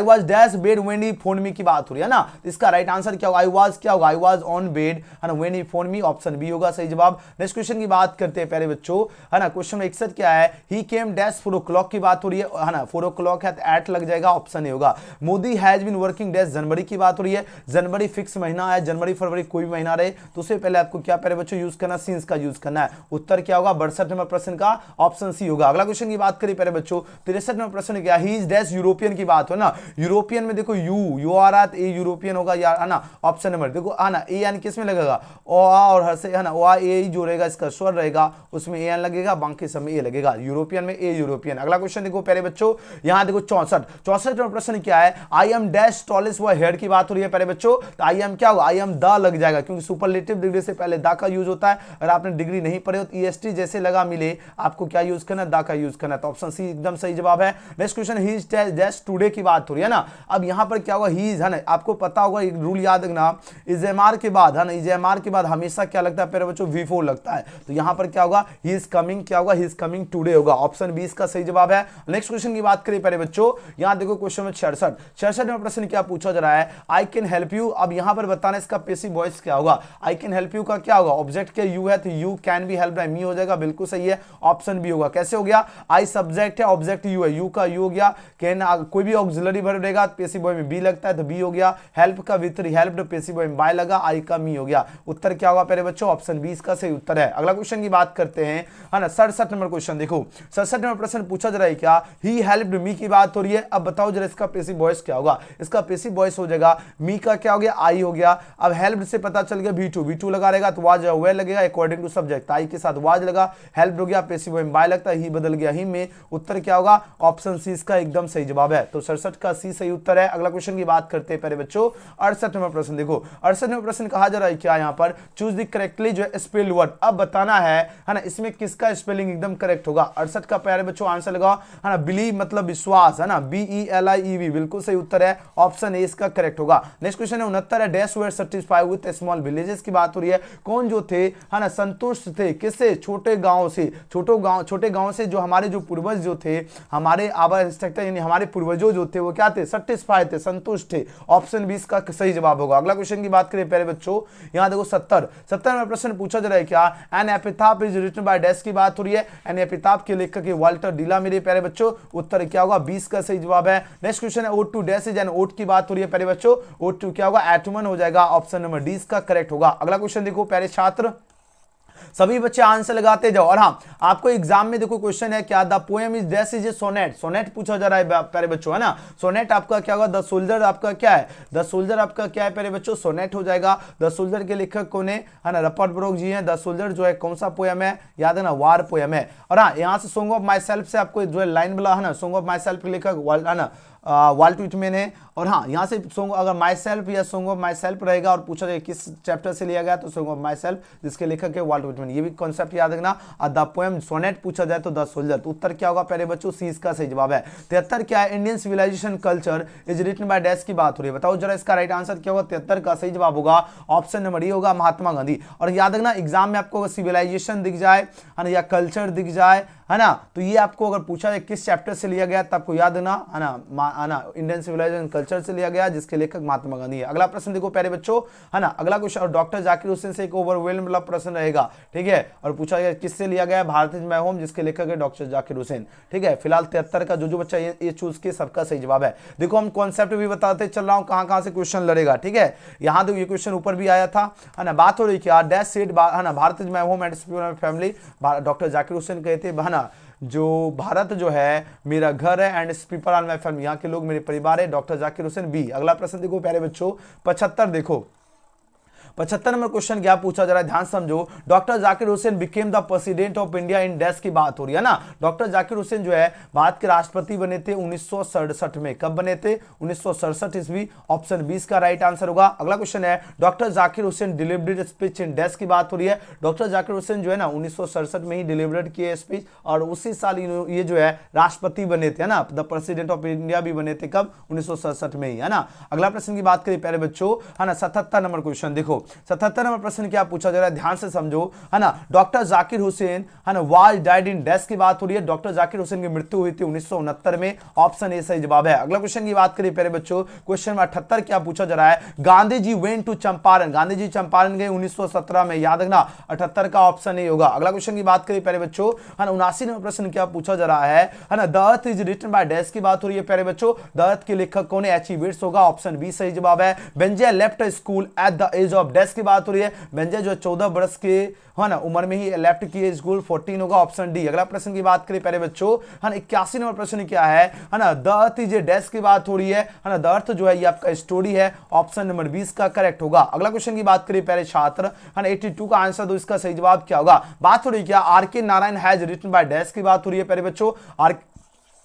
A: was dash bed when he phone me की बात हो रही है ना, इसका राइट आंसर क्या होगा, आई वाज क्या होगा, आई वाज ऑन बेड, है ना, when he phone me, option B होगा सही जवाब। नेक्स्ट क्वेश्चन की बात करते हैं प्यारे बच्चों, है ना, क्वेश्चन 61 क्या है, ही केम डैश 4 o'clock की बात हो रही है ना, 4 o'clock है तो 8 लग जाएगा, ऑप्शन ए होगा। Modi has been working dash, जनवरी की बात हो रही है, जनवरी फिक्स महीना है, जनवरी फरवरी कोई भी महीना रहे, तो उससे पहले आपको क्या प्यारे बच्चों यूज करना, सीन्स का यूज करना है। उत्तर क्या होगा, 62 नंबर प्रश्न का ऑप्शन सी होगा। अगला क्वेश्चन की बात करें प्यारे बच्चों, 63 नंबर प्रश्न क्या, ही इज डैश यूरोपियन की बात हो ना, यूरोपियन में देखो यू आ रहा है, यूरोपियन होगा यार, है ना। ऑप्शन नंबर देखो, है ना, ए यानी किस में लगेगा, ओ आ और हर से, है ना, ओ आ ए जो रहेगा इसका स्वर रहेगा, उसमें ए एन लगेगा, बाकी समय ए लगेगा, यूरोपियन में ए यूरोपियन। अगला क्वेश्चन देखो प्यारे बच्चों, यहां देखो 64 नंबर प्रश्न क्या है, आई एम डैश टॉलेस्ट व हेड की बात हो रही है प्यारे बच्चों, तो आई एम क्या होगा, आई एम द लग जाएगा, क्योंकि सुपरलेटिव डिग्री से पहले द का यूज होता है। अगर आपने डिग्री नहीं पढ़े हो तो ईएसटी जैसे लगा मिले, आपको क्या यूज करना है, द का यूज करना है, तो ऑप्शन सी एकदम सही जवाब है। Next question, he is dash today की बात हो रही है ना, अब यहां पर क्या होगा, ही इज, है ना, आपको पता होगा एक रूल याद रखना, इजेएमआर के बाद, है ना, इजेएमआर के बाद हमेशा क्या लगता है प्यारे बच्चों, V4 लगता है, तो यहां पर क्या होगा, ही इज कमिंग, क्या होगा, ही इज कमिंग टुडे होगा, ऑप्शन 20 का सही जवाब है। नेक्स्ट क्वेश्चन की बात करें प्यारे बच्चों, यहां देखो क्वेश्चन में 66 नंबर प्रश्न क्या पूछा जा रहा है, आई कैन हेल्प यू, अब यहां पर बताना इसका पैसिव वॉइस क्या होगा, आई कैन हेल्प यू का क्या होगा, ऑब्जेक्ट के यू है तो you can be help by me हो जाएगा, बिल्कुल सही है, ऑप्शन बी होगा। कैसे हो गया, आई सब्जेक्ट है, ऑब्जेक्ट यू है, यू का यू हो गया, कैन कोई भी ऑक्सिलरी वर्ब रहेगा पैसिव वॉइस में बी लगता है तो बी हो गया, हेल्प का विथ हेल्प्ड पैसिव वॉइस में बाय लगा, आई का मी हो गया, उत्तर क्या होगा प्यारे बच्चों, ऑप्शन 20 का सही उत्तर है। अगला क्वेश्चन की बात करते हैं, है ना, 67 नंबर क्वेश्चन देखो, 67 नंबर प्रश्न पूछा जा रहा है क्या, ही हेल्प्ड मी की बात हो रही है, अब बताओ जरा इसका पैसिव वॉइस क्या होगा, इसका पैसिव वॉइस हो जाएगा, मी का क्या हो गया, आई हो गया, अब हेल्प से पता चल गया V2 लगा रहेगा तो वाज वे लगेगा अकॉर्डिंग टू सब्जेक्ट, आई के साथ वाज लगा, हेल्प हो गया पैसिव में बाय लगता है, ही बदल गया ही में, उत्तर क्या होगा, ऑप्शन सी इसका एकदम सही जवाब है, तो 67 का सी सही उत्तर है। अगला क्वेश्चन की बात करते हैं प्यारे बच्चों, 68 नंबर प्रश्न देखो, 68 नंबर प्रश्न कहा जा रहा है क्या, यहाँ पर चूज द करेक्टली जो है स्पेल वर्ड, अब बताना है ना, इसमें किसका स्पेलिंग एकदम करेक्ट होगा। 68 का प्यारे बच्चों आंसर लगाओ, है ना, बिलीव मतलब विश्वास, है ना, BELIEV बिल्कुल सही उत्तर है, ऑप्शन ए इसका करेक्ट होगा। नेक्स्ट क्वेश्चन है 69 है, dash were satisfy with small villages की बात हो रही है। कौन जो थे, है ना, संतुष्ट थे, किससे, छोटे गांव से। छोटे गांव से जो हमारे जो पूर्वज जो थे, हमारे आबा इंस्ट्रक्टर यानी हमारे पूर्वजों जो थे वो क्या थे, सेटिस्फाई थे, संतुष्ट थे। ऑप्शन 20 का सही जवाब होगा। अगला क्वेश्चन की बात करें प्यारे बच्चों, यहां देखो 70 में प्रश्न पूछा जा रहा है क्या, an epitaph is written by dash की बात हो रही है। एन एपिथाफ के लेखक है वाल्टर डीला मेरे प्यारे बच्चों। उत्तर क्या होगा, 20 का सही जवाब है। नेक्स्ट क्वेश्चन है ओट टू डैश इज एन ओट की बात हो रही है प्यारे बच्चों। ओट टू क्या होगा, एटमन हो जाएगा। ऑप्शन नंबर डी इसका करेक्ट होगा। अगला क्वेश्चन देखो प्यारे छात्र, सभी बच्चे आंसर लगाते जाओ। और हाँ, आपको एग्जाम में देखो क्वेश्चन है क्या, the poem is dash is a sonnet. Sonnet पूछा जा रहा है प्यारे बच्चों, है ना। सोनेट आपका क्या होगा, द सोल्जर आपका क्या है, द सोल्जर आपका क्या है प्यारे बच्चों, सोनेट हो जाएगा। द सोल्जर के लेखक कौन है ना, रपर्ट ब्रोक जी हैं। द सोल्जर जो है कौन सा पोएम है, याद है ना, वार पोएम है। और हाँ, यहाँ से सॉन्ग ऑफ माई सेल्फ से आपको जो है लाइन बोला है ना, सॉन्ग ऑफ माई सेल्फ के लेखक है ना वाल्ट विटमैन है। और हाँ, यहाँ से सॉन्ग अगर माई सेल्फ या सॉन्ग ऑफ माई सेल्फ रहेगा और पूछा जाए किस चैप्टर से लिया गया तो सॉन्ग ऑफ माई सेल्फ, जिसके लेखक है वाल्ट विटमैन। ये भी कॉन्सेप्ट याद रखना। द पोएम सोनेट पूछा जाए तो द सोल्जर। तो उत्तर क्या होगा प्यारे बच्चों, सी इसका सही जवाब है। 73 क्या है, Indian civilisation culture is written by dash की बात हो रही है। बताओ जरा इसका राइट आंसर क्या होगा। 73 का सही जवाब होगा ऑप्शन नंबर ए होगा, महात्मा गांधी। और याद रखना एग्जाम में आपको सिविलाइजेशन दिख जाए, है ना, या कल्चर दिख जाए, है ना, तो ये आपको अगर पूछा जाए किस चैप्टर से लिया गया, तब आपको याद रखना, है ना, इंडियन सिविलाइजेशन कल्चर से लिया गया, जिसके लेखक महात्मा गांधी है। अगला प्रश्न देखो प्यारे बच्चों, है ना, अगला क्वेश्चन और डॉक्टर जाकिर हुसैन से एक ओवरवेल्म वाला प्रश्न रहेगा, ठीक है। और पूछा गया किससे लिया गया, भारत इज माय होम, जिसके लेखक है डॉक्टर जाकिर हुसैन, ठीक है। फिलहाल 73 का जो बच्चा ये चूज किए सबका सही जवाब है। देखो हम कॉन्सेप्ट भी बताते चल रहा हूं, कहां से क्वेश्चन लड़ेगा, ठीक है। यहां देखो ये क्वेश्चन ऊपर भी आया था, है ना, बात हो रही क्या, डैश सेड, है ना, Bharat is my home and family, doctor Zakir Hussain कहते, है ना, जो भारत जो है मेरा घर है and people are my family, यहाँ के लोग मेरे परिवार है, डॉक्टर जाकिर हुसैन बी। अगला प्रश्न देखो प्यारे बच्चों 75 देखो, 75 नंबर क्वेश्चन क्या पूछा जा रहा है, ध्यान समझो। Doctor Zakir Hussain became the president of India in dash की बात हो रही है ना। डॉक्टर जाकिर हुसैन जो है भारत के राष्ट्रपति बने थे 1967 में। कब बने थे, 1967 ईस्वी। ऑप्शन 20 का राइट आंसर होगा। अगला क्वेश्चन है doctor Zakir Hussain delivered speech in dash की बात हो रही है। डॉक्टर जाकिर हुसैन जो है ना 1967 में ही डिलीवर्ड किए स्पीच, और उसी साल ये जो है राष्ट्रपति बने थे, है ना, द प्रेसिडेंट ऑफ इंडिया भी बने थे कब, 1967 में ही, है ना। अगला प्रश्न की बात करें प्यारे बच्चों, है ना, 77 नंबर क्वेश्चन देखो। 77 नंबर प्रश्न क्या पूछा जा रहा है, ध्यान से समझो, है ना। डॉक्टर जाकिर हुसैन, है ना, वाज डाइड इन डैश की बात हो रही है। डॉक्टर जाकिर हुसैन की मृत्यु हुई थी 1969 में। ऑप्शन ए सही जवाब है। अगला क्वेश्चन की बात करें प्यारे बच्चों, क्वेश्चन नंबर 78 क्या पूछा जा रहा है, गांधी जी वेंट टू चंपारण, गांधी जी चंपारण गए 1917 में, याद रखना 78 का ऑप्शन ए होगा। अगला क्वेश्चन की बात करें प्यारे बच्चों, है ना, 79 नंबर प्रश्न क्या पूछा जा रहा है ना, the earth is written by dash की बात हो रही है प्यारे बच्चों। द अर्थ के लेखक कौन है, एच ई वेट्स होगा। ऑप्शन बी सही जवाब है। Benjy left school at the age of dash की बात हो रही है। बेंजे जो 14 वर्ष के, है ना, उम्र में ही लेफ्ट किए स्कूल, 14 होगा। Option D. अगला प्रश्न की बात करें प्यारे बच्चों, है ना, 81 नंबर प्रश्न क्या है ना, the earth is a dash की बात हो रही है ना, द अर्थ जो है ये आपका स्टोरी है। ऑप्शन नंबर 20 का करेक्ट होगा। अगला क्वेश्चन की बात करें प्यारे छात्र, है ना, 82 का आंसर दो, इसका सही जवाब क्या होगा। बात हो रही क्या, R K Narayan has written by dash की बात हो रही है प्यारे बच्चों।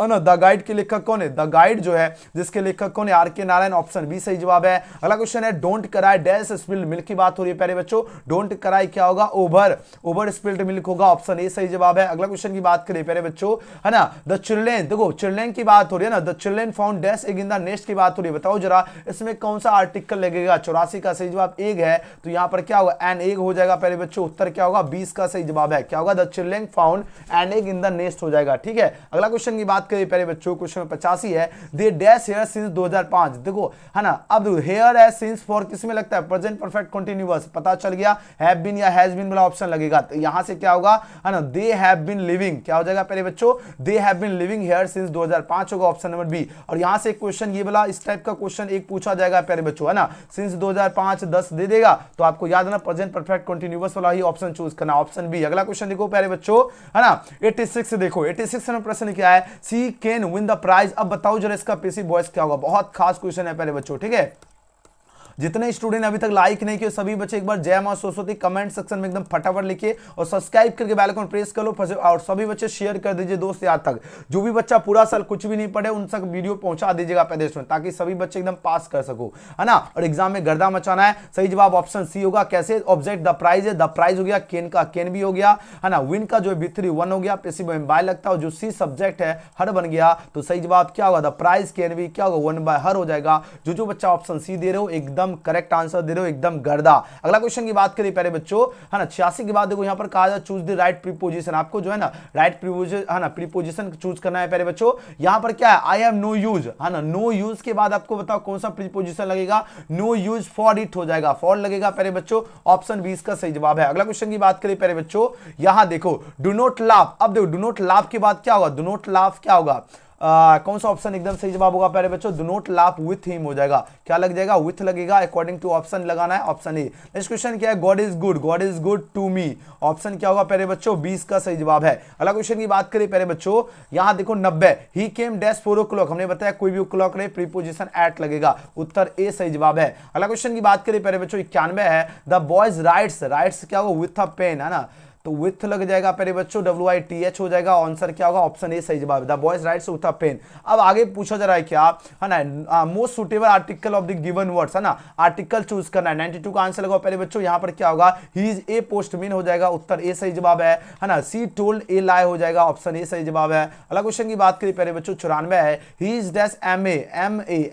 A: द गाइड के लेखक कौन है, द गाइड जो है जिसके लेखक कौन है, R K Narayan. Option B सही जवाब है। अगला क्वेश्चन है डोंट कराई डैश स्पिल्ड मिल्क की बात हो रही है प्यारे बच्चों। डोंट कराई क्या होगा, ओवर स्पिल्ड मिल्क होगा। ऑप्शन ए सही जवाब है। अगला क्वेश्चन की बात करें प्यारे बच्चों, है ना, द चिल्ड्रेन, देखो चिल्ड्रेन की बात हो रही है ना, the children found dash egg in the nest की बात हो रही है। बताओ जरा इसमें कौन सा आर्टिकल लगेगा, 84 का सही जवाब एग है, तो यहां पर क्या होगा, एन एग हो जाएगा प्यारे बच्चों। उत्तर क्या होगा, 20 का सही जवाब है। क्या होगा, the children found an egg in the nest हो जाएगा, ठीक है। अगला क्वेश्चन की बात करें प्यारे बच्चों, क्वेश्चन 85 है, दे डैश हेयर सिंस 2005। देखो, है ना, अब हेयर है सिंस फॉर किस में लगता है, प्रेजेंट परफेक्ट कंटीन्यूअस, पता चल गया। हैव बीन या हैज बीन वाला ऑप्शन लगेगा, तो यहां से क्या होगा, है ना, दे हैव बीन लिविंग, क्या हो जाएगा प्यारे बच्चों, they have been living here since 2005 होगा। Option number B. और यहां से एक क्वेश्चन ये वाला इस टाइप का क्वेश्चन एक पूछा जाएगा प्यारे बच्चों, है ना, सिंस 2005 10 दे देगा, तो आपको याद है ना प्रेजेंट परफेक्ट कंटीन्यूअस वाला ही ऑप्शन चूज करना, ऑप्शन बी। अगला क्वेश्चन देखो प्यारे बच्चों, है ना, 86 देखो, 86 में प्रश्न क्या है, सी कैन विन द प्राइज। अब बताओ जरा इसका पैसिव वॉइस क्या होगा, बहुत खास क्वेश्चन है प्यारे बच्चों, ठीक है। जितने स्टूडेंट अभी तक लाइक नहीं किए सभी बच्चे एक बार जय मां सरस्वती कमेंट सेक्शन में एकदम फटाफट लिखिए और सब्सक्राइब करके बेल आइकन प्रेस कर लो और सभी बच्चे शेयर कर दीजिए दोस्त यार तक। जो भी बच्चा पूरा साल कुछ भी नहीं पढ़े उन तक वीडियो पहुंचा दीजिएगा प्रदेश में, ताकि सभी बच्चे एकदम पास कर सको, है ना। और एग्जाम में गर्दा मचाना है। सही जवाब ऑप्शन सी होगा। कैसे? ऑब्जेक्ट द प्राइज है, द प्राइज हो गया, केन का केन भी हो गया, है ना। विन का जो है B3 1 हो गया, पैसिव में बाय लगता है, और जो सी सब्जेक्ट है हर बन गया, तो सही जवाब क्या होगा? द प्राइज कैन भी क्या होगा? 1 बाय हर हो जाएगा। जो बच्चा ऑप्शन सी दे रहे हो एकदम करेक्ट आंसर दे रहे हो, एकदम गर्दा। अगला क्वेश्चन की बात करें प्यारे बच्चों, है ना। 86 के बाद देखो यहाँ पर कहा जाए चूज द राइट प्रीपोजिशन। आपको जो है ना राइट प्रीपोजिशन, है ना, प्रीपोजिशन चूज करना है प्यारे बच्चों। यहाँ पर क्या है? आई हैव नो यूज, है ना। नो यूज के बाद आपको बताओ कौन सा प्रीपोजिशन लगेगा? नो यूज फॉर इट हो जाएगा, फॉर लगेगा प्यारे बच्चों। ऑप्शन 20 का सही जवाब है। अगला क्वेश्चन की बात करें प्यारे बच्चों, यहां देखो डू नॉट लाफ। अब देखो डू नॉट लाफ के बाद क्या होगा? डू नॉट लाफ क्या होगा? कौन सा ऑप्शन एकदम सही जवाब होगा प्यारे बच्चों? Do not laugh with him हो जाएगा। क्या लग जाएगा? विथ लगेगा। अकॉर्डिंग टू ऑप्शन लगाना है, ऑप्शन ए। नेक्स्ट क्वेश्चन क्या है? God is good, God is good to me. Option क्या होगा प्यारे बच्चों? 20 का सही जवाब है। अगला क्वेश्चन की बात करें प्यारे बच्चों, यहां देखो 90, ही केम डैश 4 o'clock। हमने बताया कोई भी क्लॉक रहे प्रीपोजिशन एट लगेगा, उत्तर ए सही जवाब है। अगला क्वेश्चन की बात करें प्यारे बच्चों 91 है, द बॉयज राइट्स, राइट्स क्या होगा? विथ अ पेन, है ना। तो विथ लग जाएगा प्यारे बच्चों, WITH हो जाएगा। आंसर क्या होगा? ऑप्शन ए सही जवाब है। The boys writes with a pen. अब आगे पूछा जा रहा है क्या, है ना, most suitable article of the given words, है ना। आर्टिकल चूज करना है। 92 का आंसर लगाओ प्यारे बच्चों। यहाँ पर क्या होगा? ही इज ए पोस्टमैन हो जाएगा, उत्तर ए सही जवाब है ना। सी टोल्ड ए लाई हो जाएगा, ऑप्शन ए सही जवाब है। अगला क्वेश्चन की बात करें प्यारे बच्चों 94 है, he is dash MA,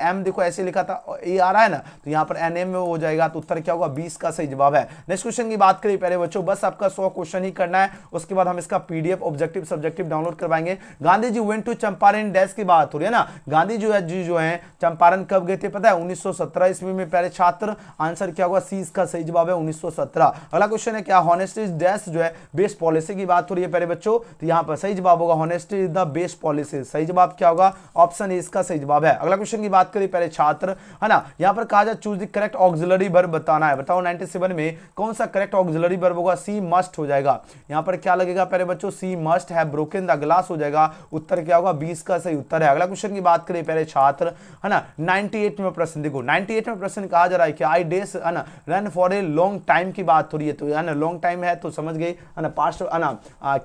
A: M देखो ऐसे लिखा था, ए आ रहा है ना, तो यहाँ पर NM में हो जाएगा, तो उत्तर क्या होगा? 20 का सही जवाब है। नेक्स्ट क्वेश्चन की बात करें प्यारे बच्चों, बस आपका 100 क्वेश्चन ही करना है, उसके बाद हम इसका PDF ऑब्जेक्टिव सब्जेक्टिव डाउनलोड करवाएंगे। Gandhi ji went to Champaran dash की बात हो रही है ना। गांधी जी जो है चंपारण कब गए थे पता है? 1917 ईस्वी में प्यारे छात्र। आंसर क्या होगा? सी इसका सही जवाब है, 1917। अगला क्वेश्चन है क्या? हॉनेस्टी इज डैश जो है बेस्ट पॉलिसी की बात हो रही है प्यारे बच्चों, तो यहाँ पर सही जवाब होगा honesty is the best policy. सही जवाब क्या होगा? ऑप्शन ए इसका सही जवाब है। अगला क्वेश्चन की बात करें प्यारे छात्र, है ना, यहाँ पर कहा जाए choose the correct auxiliary verb बताना है। बताओ 97 में कौन सा करेक्ट ऑक्सिलरी वर्ब होगा? सी मस्ट हो जाएगा। यहाँ पर क्या लगेगा प्यारे बच्चों? She must have broken the glass हो जाएगा, उत्तर क्या होगा? 20 का सही उत्तर है। अगला क्वेश्चन की बात करें प्यारे छात्र, है ना, 98 में प्रश्न देखो, 98 में प्रश्न कहा जा रहा है कि आई डेस, है ना, run for a long time की बात हो रही है, तो है ना लॉन्ग टाइम है तो समझ गए, है ना, पास्ट, है ना,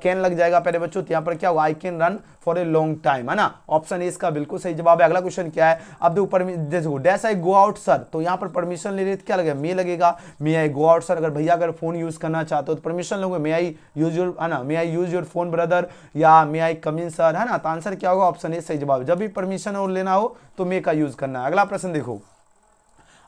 A: कैन लग जाएगा प्यारे बच्चों, तो यहाँ पर क्या होगा? I can run for a long time, है ना। ऑप्शन ए इसका बिल्कुल सही जवाब है। अगला क्वेश्चन क्या है? अब देखो जैसे dash I go out sir, तो यहाँ पर परमिशन ले रहे क्या लगेगा? मे लगेगा, मे आई गो आउट सर। अगर भैया अगर फोन यूज करना चाहते हो तो परमिशन लोगे, मे आई यूज योर, है ना, मे आई यूज योर फोन ब्रदर, या मे आई कम इन सर, है ना। तो आंसर क्या होगा? ऑप्शन ए सही जवाब। जब भी परमिशन और लेना हो तो मे का यूज करना है। अगला प्रश्न देखो,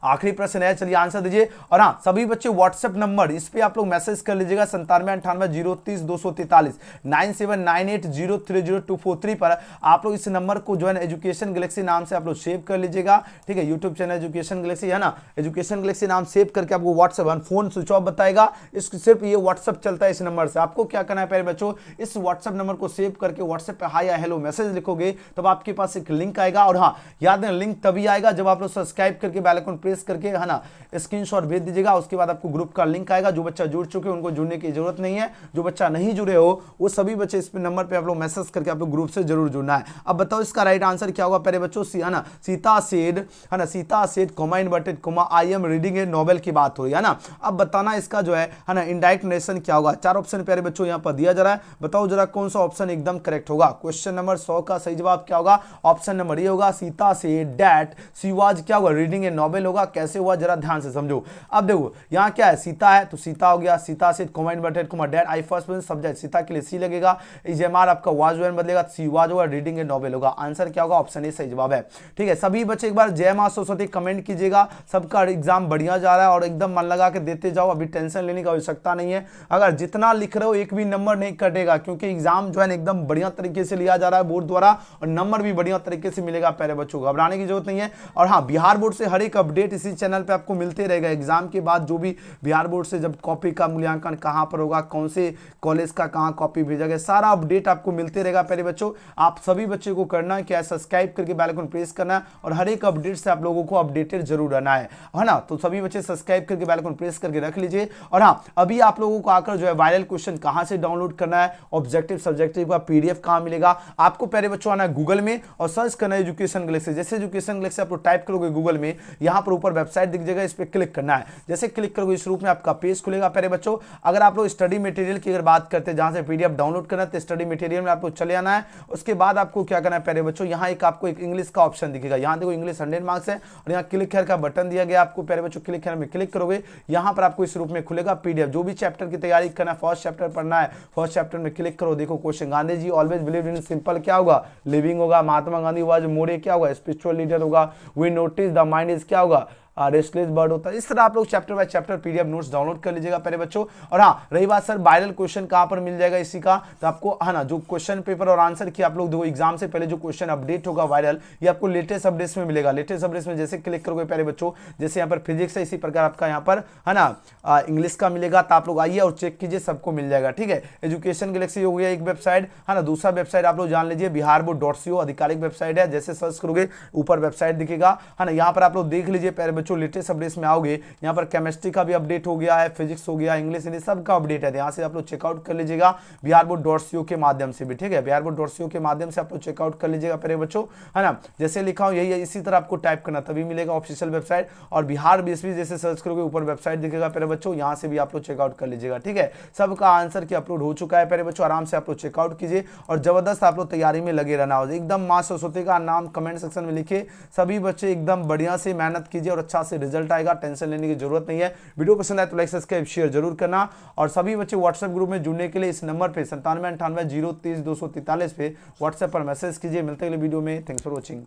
A: आखिरी प्रश्न है, चलिए आंसर दीजिए। और हाँ सभी बच्चे व्हाट्सएप नंबर इस पे आप लोग मैसेज कर लीजिएगा 9798030243 9798030243 पर आप लोग इस नंबर को जो है एजुकेशन गैलेक्सी नाम से आप लोग सेव कर लीजिएगा, ठीक है। यूट्यूब चैनल एजुकेशन गैलेक्सी, है ना, एजुकेशन गैलेक्सी नाम सेव करके आपको व्हाट्सएप, फोन स्विच ऑफ बताएगा, इस सिर्फ ये व्हाट्सएप चलता है इस नंबर से। आपको क्या करना है प्यारे बच्चों? इस व्हाट्सएप नंबर को सेव करके व्हाट्सएप पे हाय या हेलो मैसेज लिखोगे, तब आपके पास एक लिंक आएगा। और हाँ याद है, लिंक तभी आएगा जब आप लोग सब्सक्राइब करके बेल आइकन प्रेस करके, है ना, स्क्रीनशॉट भेज दीजिएगा। उसके बाद आपको ग्रुप का लिंक आएगा। जो बच्चा जुड़ चुके हैं उनको जुड़ने की जरूरत नहीं है, जो बच्चा नहीं जुड़े हो वो सभी बच्चे इस नंबर पे आप लोग मैसेज करके आप लोग ग्रुप से जरूर जुड़ना है। अब बताओ इसका राइट आंसर क्या होगा प्यारे बच्चों? है ना, सीता सेड, है ना, Sita said comma inverted comma I am reading A novel की बात हो रही है ना। अब बताना इसका जो है ना इनडायरेक्ट नेरेशन क्या होगा? 4 ऑप्शन प्यारे बच्चों यहाँ पर दिया जा रहा है, बताओ जरा कौन सा ऑप्शन एकदम करेक्ट होगा। क्वेश्चन नंबर 100 का सही जवाब क्या होगा? ऑप्शन नंबर ए होगा, Sita said that she was क्या होगा? रीडिंग ए नोवेल होगा। कैसे हुआ जरा ध्यान से समझो। अब देखो यहाँ क्या है? सीता है तो सीता हो गया, सीता से कॉमा इनवर्टेड कॉमा डेट, आई फर्स्ट पर्सन सब्जेक्ट, सीता के लिए सी लगेगा, इजमार आपका वाज वेन बदलेगा, सी वाज होगा, रीडिंग ए नोवेल होगा। आंसर क्या होगा? ऑप्शन ए सही जवाब है, ठीक है। सभी बच्चे एक बार जय मां सरस्वती कमेंट कीजिएगा। सबका एग्जाम बढ़िया जा रहा है और एकदम मन लगा के देते जाओ, अभी टेंशन लेने की आवश्यकता नहीं है। अगर जितना लिख रहे हो एक भी नंबर नहीं कटेगा, क्योंकि एग्जाम जो है एकदम बढ़िया तरीके से लिया जा रहा है बोर्ड द्वारा, और नंबर भी बढ़िया तरीके से मिलेगा प्यारे बच्चों, घबराने की जरूरत नहीं है। और हाँ बिहार बोर्ड से हर एक अपडेट इसी चैनल पे आपको मिलते रहेगा। एग्जाम के बाद जो भी बिहार बोर्ड से जब कॉपी का मूल्यांकन कहां पर होगा, कौन से कॉलेज का कहां कॉपी भेजा गया, सारा अपडेट आपको मिलते रहेगा प्यारे बच्चों। आप सभी बच्चे को करना है क्या? सब्सक्राइब करके बेल आइकन प्रेस करना है और हर एक अपडेट से आप लोगों को अपडेटेड जरूर रहना है ना। तो सभी बच्चे सब्सक्राइब करके बेल आइकन प्रेस करके रख लीजिए। और हाँ अभी आप लोगों को आकर जो है वायरल क्वेश्चन कहां से डाउनलोड करना है, ऑब्जेक्टिव सब्जेक्टिव का PDF कहां मिलेगा आपको प्यारे बच्चों? आना है गूगल में और सर्च करना है एजुकेशन गैलेक्सी। जैसे एजुकेशन गैलेक्सी आप लोग टाइप करोगे गूगल में, यहाँ पर ऊपर वेबसाइट दिख जाएगा, इस पर क्लिक करना है। जैसे क्लिक करोगे इस रूप में आपका पेज खुलेगा प्यारे बच्चों। अगर आप लोग स्टडी मटेरियल की अगर बात करते हैं जहां से पीडीएफ डाउनलोड करना है, तो स्टडी मटेरियल में आपको चले आना है। उसके बाद आपको क्या करना है प्यारे बच्चों, यहाँ एक आपको एक इंग्लिश का ऑप्शन दिखेगा, यहाँ देखो इंग्लिश 100 मार्क्स है और यहाँ क्लिक हेयर का बटन दिया गया आपको प्यारे बच्चों। क्लिक हेयर में क्लिक करोगे, यहाँ पर आपको इस रूप में खुलेगा पीडीएफ। जो भी चैप्टर की तैयारी करना है, फर्स्ट चैप्टर पढ़ना है, फर्स्ट चैप्टर में क्लिक करो। देखो क्वेश्चन, Gandhi ji always believe in simple क्या होगा, लिविंग होगा। महात्मा गांधी वाज मोर क्या होगा, स्पिरिचुअल लीडर होगा। We notice the mind is क्या होगा, रेस्टलेस बर्ड होता है। इस तरह आप लोग chapter by chapter PDF notes download कर लीजिएगा प्यारे बच्चों। और हाँ, रही बात सर वायरल क्वेश्चन कहां पर मिल जाएगा इसी का, तो आपको है ना जो क्वेश्चन पेपर और आंसर की आप लोग देखो एग्जाम से पहले जो क्वेश्चन अपडेट होगा वायरल, ये आपको लेटेस्ट अपडेट्स में मिलेगा। लेटेस्ट अपडेट्स में जैसे क्लिक करोगे प्यारे बच्चों, जैसे यहाँ पर फिजिक्स है, इसी प्रकार आपका यहाँ पर है ना इंग्लिश का मिलेगा। तो आप लोग आइए और चेक कीजिए, सबको मिल जाएगा। ठीक है, एजुकेशन गैलेक्सी हो गया एक वेबसाइट है ना। दूसरा वेबसाइट आप लोग जान लीजिए biharboard.co आधिकारिक वेबसाइट है। जैसे सर्च करोगे ऊपर वेबसाइट दिखेगा है ना, यहाँ पर आप लोग देख लीजिए प्यारे बच्चों। लेटेस्ट अपडेट्स में आओगे, यहाँ पर केमिस्ट्री का भी अपडेट हो गया है, फिजिक्स हो गया, इंग्लिश हिंदी सब का अपडेट है। यहाँ से आप लोग चेकआउट कर लीजिएगा biharboard.co के माध्यम से भी। ठीक है, biharboard.co के माध्यम से आप लोग चेकआउट कर लीजिएगा प्यारे बच्चों है ना। जैसे लिखा हो यही है, इसी तरह आपको टाइप करना तभी मिलेगा ऑफिशियल वेबसाइट। और बिहार बीएसपी जैसे सर्च करोगे ऊपर वेबसाइट दिखेगा प्यारे बच्चों, यहाँ से भी आप लोग चेकआउट कर लीजिएगा। ठीक है, सबका आंसर की अपलोड हो चुका है प्यारे बच्चों, आराम से आप लोग चेकआउट कीजिए और जबरदस्त आप लोग तैयारी में लगे रहना हो। एकदम मां सरस्वती का नाम कमेंट सेक्शन में लिखिए। सभी बच्चे एकदम बढ़िया से मेहनत कीजिए और अच्छा से रिजल्ट आएगा, टेंशन लेने की जरूरत नहीं है। वीडियो पसंद आए तो लाइक सब्सक्राइब शेयर जरूर करना। और सभी बच्चे व्हाट्सएप ग्रुप में जुड़ने के लिए इस नंबर पे 9798 030 243 पे व्हाट्सएप पर मैसेज कीजिए। मिलते हैं अगले वीडियो में। Thanks for watching.